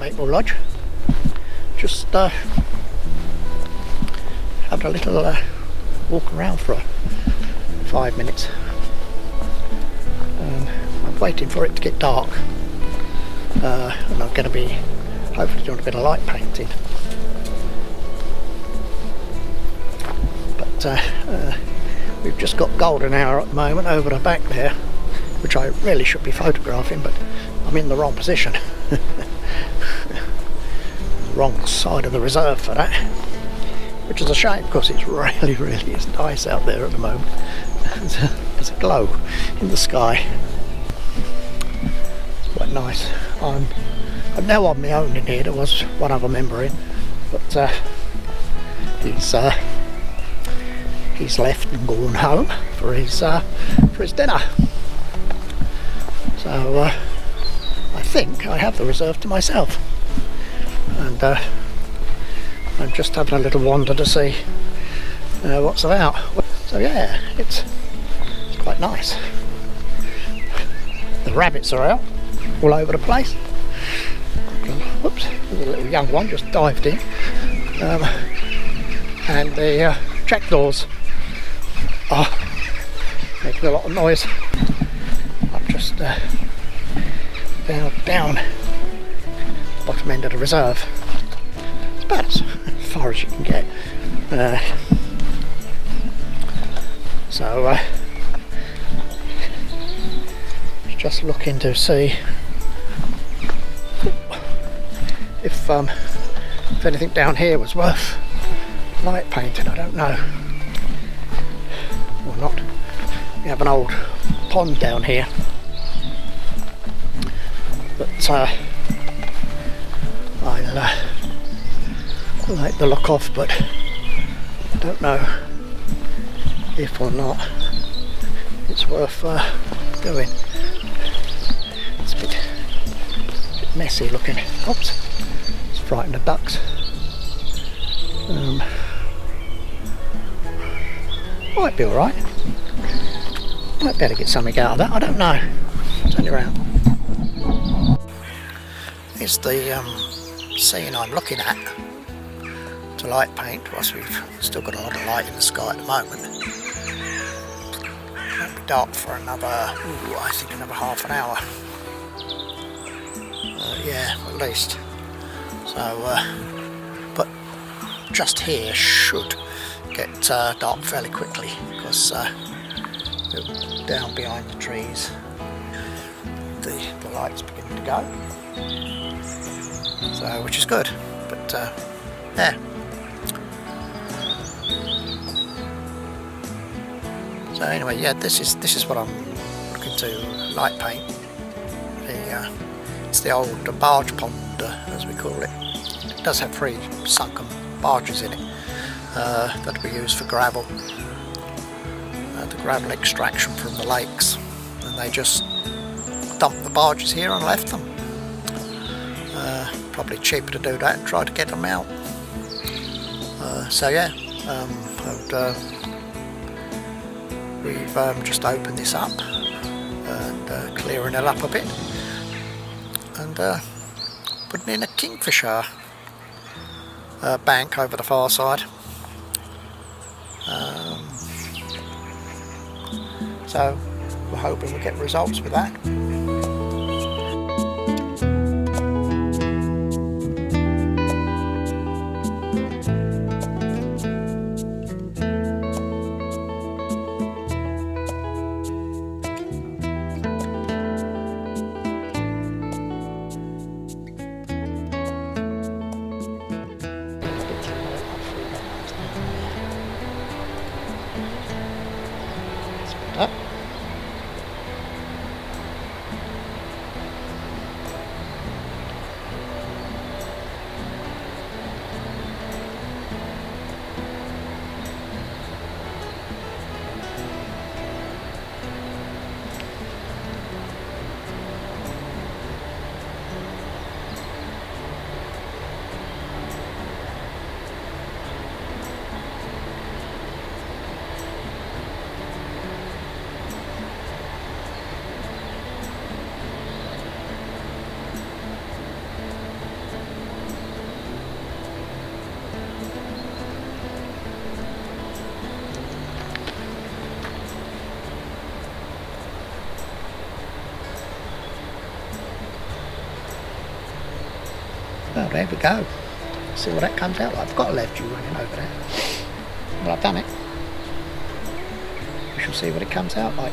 Maple Lodge. Just having a little walk around for 5 minutes. I'm waiting for it to get dark, and I'm going to be hopefully doing a bit of light painting. But we've just got golden hour at the moment over the back there, which I really should be photographing, but I'm in the wrong position. Wrong side of the reserve for that, which is a shame because it's really is nice out there at the moment. There's a glow in the sky. It's quite nice. I'm now on my own in here. There was one other member in, but he's left and gone home for his dinner. So I think I have the reserve to myself, and I'm just having a little wander to see what's about. So yeah, it's quite nice. The rabbits are out all over the place. Whoops, there's a little young one just dived in, and the jackdaws are making a lot of noise. I'm just down the bottom end of the reserve. It's about as far as you can get. So just looking to see if anything down here was worth light painting. I don't know, or not. We have an old pond down here, but I like the look of, but I don't know if or not it's worth doing. It's a bit messy looking. Oops, it's frightened the ducks. Might be alright. Might be able to get something out of that, I don't know. Turn it around. It's the scene I'm looking at to light paint, whilst we've still got a lot of light in the sky at the moment. It won't be dark for another, I think another half an hour. Yeah, at least. So, but just here should get dark fairly quickly, because down behind the trees the light's beginning to go, so which is good. But yeah, so anyway, yeah, this is what I'm looking to light paint. It's the old barge pond, as we call it. It does have 3 sunken barges in it that we use for gravel. The gravel extraction from the lakes, and they just dumped the barges here and left them. Probably cheaper to do that and try to get them out. So yeah, we've just opened this up and clearing it up a bit, and putting in a kingfisher bank over the far side. So we're hoping we'll get results with that. Up. Well, there we go. See what that comes out like. I've got a left view running over there. Well, I've done it. We shall see what it comes out like.